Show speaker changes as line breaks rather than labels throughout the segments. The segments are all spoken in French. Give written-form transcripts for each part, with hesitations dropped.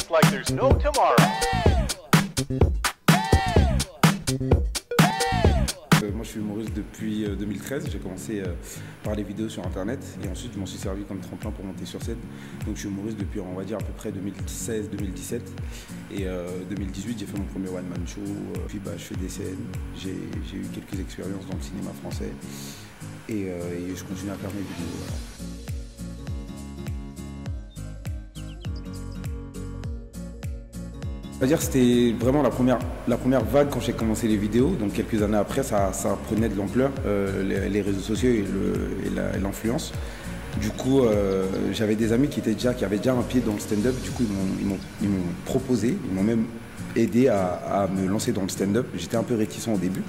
dance like there's no tomorrow.
Moi je suis humoriste depuis 2013, j'ai commencé par les vidéos sur internet et ensuite je m'en suis servi comme tremplin pour monter sur scène. Donc je suis humoriste depuis on va dire à peu près 2016-2017 et 2018 j'ai fait mon premier one man show, puis je fais des scènes, j'ai eu quelques expériences dans le cinéma français et je continue à faire mes vidéos. Voilà. C'est-à-dire c'était vraiment la première vague quand j'ai commencé les vidéos, donc quelques années après ça prenait de l'ampleur, les réseaux sociaux et l'influence. Du coup j'avais des amis qui avaient déjà un pied dans le stand-up, du coup ils m'ont proposé, ils m'ont même aidé à me lancer dans le stand-up. J'étais un peu réticent au début,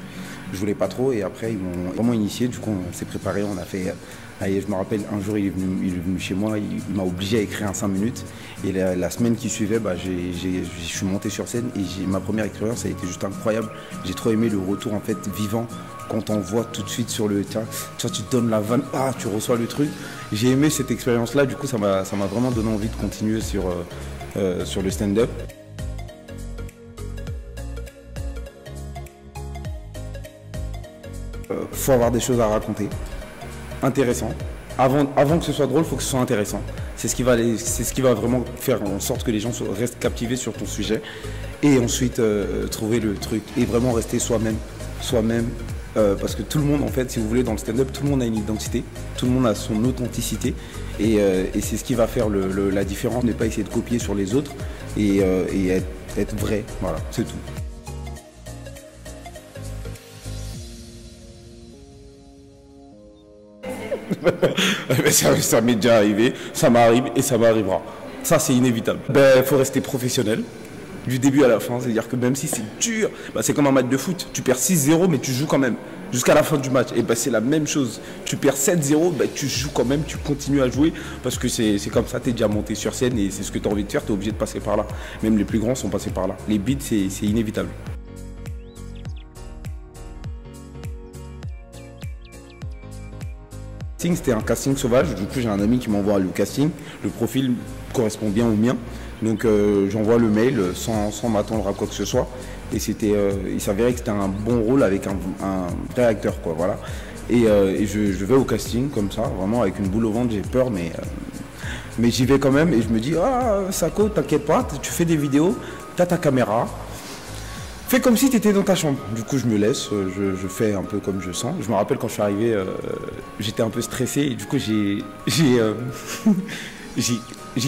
je voulais pas trop et après ils m'ont vraiment initié, du coup on s'est préparé, on a fait... je me rappelle, un jour il est venu chez moi, il m'a obligé à écrire un 5 minutes et la semaine qui suivait, je suis monté sur scène et ma première expérience a été juste incroyable. J'ai trop aimé le retour en fait vivant quand on voit tout de suite sur le tiens, tu te donnes la vanne, tu reçois le truc. J'ai aimé cette expérience là, du coup ça m'a vraiment donné envie de continuer sur le stand-up. Faut avoir des choses à raconter, intéressant. Avant que ce soit drôle, il faut que ce soit intéressant. C'est ce qui va vraiment faire en sorte que les gens restent captivés sur ton sujet. Et ensuite, trouver le truc et vraiment rester soi-même. Parce que tout le monde, en fait, si vous voulez, dans le stand-up, tout le monde a une identité. Tout le monde a son authenticité. Et c'est ce qui va faire la différence. Ne pas essayer de copier sur les autres et être vrai. Voilà, c'est tout. Ça m'est déjà arrivé, ça m'arrive et ça m'arrivera. Ça, c'est inévitable. Il faut rester professionnel du début à la fin. C'est-à-dire que même si c'est dur, c'est comme un match de foot. Tu perds 6-0, mais tu joues quand même jusqu'à la fin du match. Et c'est la même chose. Tu perds 7-0, tu joues quand même, tu continues à jouer parce que c'est comme ça, tu es déjà monté sur scène et c'est ce que tu as envie de faire, tu es obligé de passer par là. Même les plus grands sont passés par là. Les beats, c'est inévitable. C'était un casting sauvage, du coup j'ai un ami qui m'envoie le casting, le profil correspond bien au mien, donc j'envoie le mail sans m'attendre à quoi que ce soit, et il s'avérait que c'était un bon rôle avec un vrai acteur, quoi, voilà. Et je vais au casting comme ça, vraiment avec une boule au ventre, j'ai peur, mais j'y vais quand même, et je me dis, Sako, t'inquiète pas, tu fais des vidéos, t'as ta caméra. Fais comme si tu étais dans ta chambre. Du coup, je me laisse, je fais un peu comme je sens. Je me rappelle quand je suis arrivé, j'étais un peu stressé et du coup, j'ai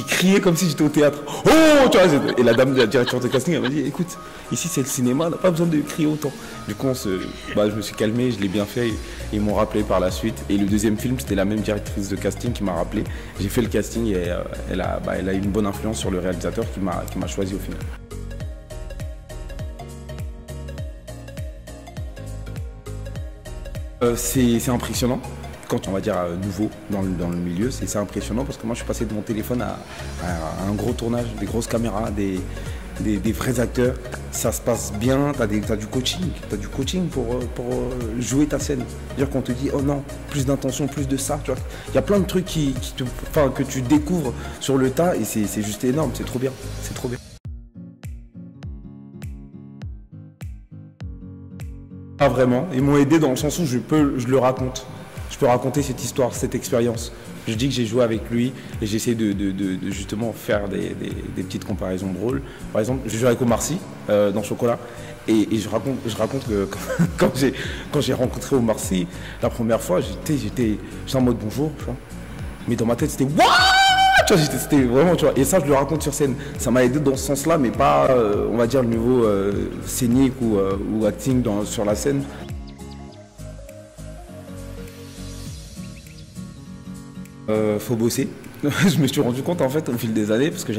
crié comme si j'étais au théâtre. Oh, tu vois, et la dame de la direction de casting, elle m'a dit, écoute, ici c'est le cinéma, on n'a pas besoin de crier autant. Du coup, je me suis calmé, je l'ai bien fait. Et ils m'ont rappelé par la suite. Et le deuxième film, c'était la même directrice de casting qui m'a rappelé. J'ai fait le casting et elle a eu une bonne influence sur le réalisateur qui m'a choisi au final. C'est impressionnant, quand on va dire nouveau dans le milieu, c'est impressionnant parce que moi je suis passé de mon téléphone à un gros tournage, des grosses caméras, des vrais acteurs, ça se passe bien, t'as du coaching pour jouer ta scène. C'est-à-dire qu'on te dit oh non, plus d'intention, plus de ça, tu vois. Il y a plein de trucs que tu découvres sur le tas et c'est juste énorme, c'est trop bien, c'est trop bien. Pas vraiment, ils m'ont aidé dans le sens où je le raconte. Je peux raconter cette histoire, cette expérience. Je dis que j'ai joué avec lui et j'essaie de justement faire des petites comparaisons drôles. Par exemple, je joue avec Omar Sy dans Chocolat et je raconte que quand j'ai rencontré Omar Sy la première fois, j'étais en mode bonjour, tu vois. Mais dans ma tête c'était waouh, tu vois, c'était vraiment, tu vois. Et ça je le raconte sur scène. Ça m'a aidé dans ce sens-là, mais pas on va dire le niveau scénique ou acting sur la scène. Faut bosser. Je me suis rendu compte en fait au fil des années parce que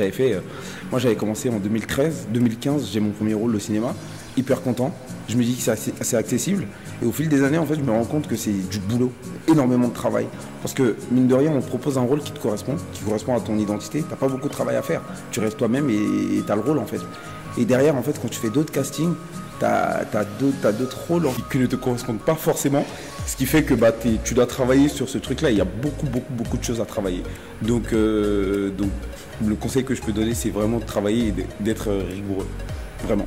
moi j'avais commencé en 2013, 2015, j'ai mon premier rôle au cinéma, hyper content. Je me dis que c'est assez accessible et au fil des années en fait je me rends compte que c'est du boulot, énormément de travail. Parce que mine de rien on te propose un rôle qui correspond à ton identité, t'as pas beaucoup de travail à faire, tu restes toi-même et t'as le rôle en fait. Et derrière en fait quand tu fais d'autres castings, tu as d'autres rôles qui ne te correspondent pas forcément. Ce qui fait que tu dois travailler sur ce truc-là. Il y a beaucoup de choses à travailler. Donc le conseil que je peux donner, c'est vraiment de travailler et d'être rigoureux. Vraiment.